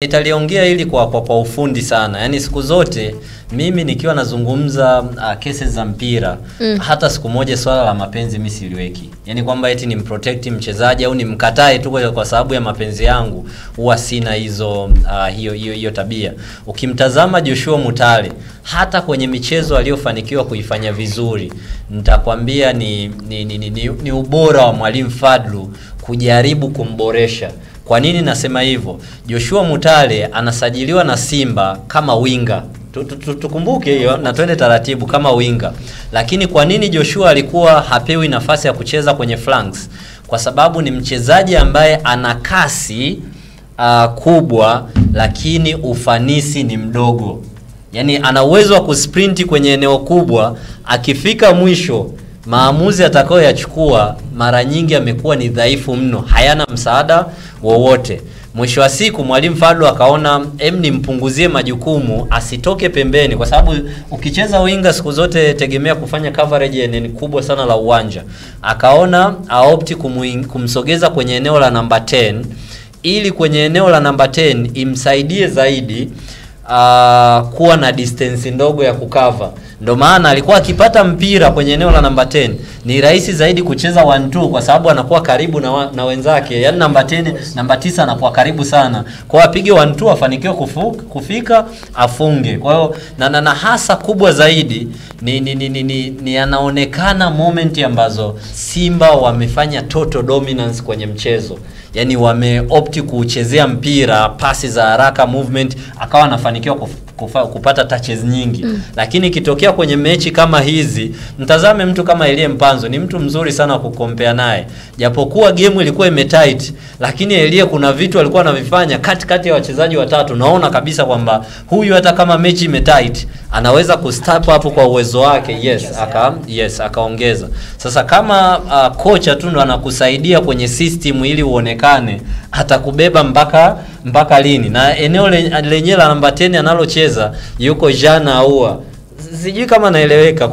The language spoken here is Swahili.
Nitaliongea hili kwa ufundi sana. Yaani siku zote mimi nikiwa nazungumza cases za mpira, hata siku moja swala la mapenzi mimi siliweki. Yaani kwamba eti nimprotect mchezaji au nimkatae tu kwa sababu ya mapenzi yangu, huwa sina hiyo tabia. Ukimtazama Joshua Mutale, hata kwenye michezo aliyofanikiwa kuifanya vizuri, nitakwambia ni ubora wa Mwalimu Fadlu kujaribu kumboresha. Kwa nini nasema hivyo? Joshua Mutale anasajiliwa na Simba kama winga. Tukumbuke hiyo na twende taratibu kama winga. Lakini kwa nini Joshua alikuwa hapewi nafasi ya kucheza kwenye flanks? Kwa sababu ni mchezaji ambaye ana kasi kubwa lakini ufanisi ni mdogo. Yaani ana uwezo wa kusprinti kwenye eneo kubwa, akifika mwisho maamuzi atakayoyachukua mara nyingi amekuwa ni dhaifu mno, hayana msaada wowote. Mwisho wa siku Mwalimu Fadlu akaona nimpunguzie majukumu, asitoke pembeni, kwa sababu ukicheza winga siku zote tegemea kufanya coverage eneo kubwa sana la uwanja. Akaona aopti kumsogeza kwenye eneo la namba 10 ili kwenye eneo la namba 10 imsaidie zaidi kuwa na distance ndogo ya kukava. Ndo maana alikuwa akipata mpira kwenye eneo la namba 10 ni rahisi zaidi kucheza 1-2 kwa sababu anakuwa karibu na wenzake. Yaani namba 10, namba 9 anakuwa karibu sana. Kwa hiyo apige 1-2 afanikiwe kufika afunge. Kwa hiyo na hasa kubwa zaidi ni anaonekana moment ambazo Simba wamefanya total dominance kwenye mchezo. Yaani wameopti kuchezea mpira, pasi za haraka, movement, akawa anafanikiwa kupata touches nyingi. Lakini kitokea kwenye mechi kama hizi, mtazame mtu kama Elie Mpanzo, ni mtu mzuri sana kukompea naye. Japokuwa game ilikuwa imetight, lakini Elie kuna vitu alikuwa anavifanya katikati ya wachezaji watatu. Naona kabisa kwamba huyu hata kama mechi imetight anaweza kustep hapo kwa uwezo wake. Akaongeza. Sasa kama kocha tu ndo anakusaidia kwenye system ili uonekane, atakubeba mpaka lini? Na eneo lenyewe la namba 10 analocheza yuko Jana Ahoua. Sijui kama naeleweka.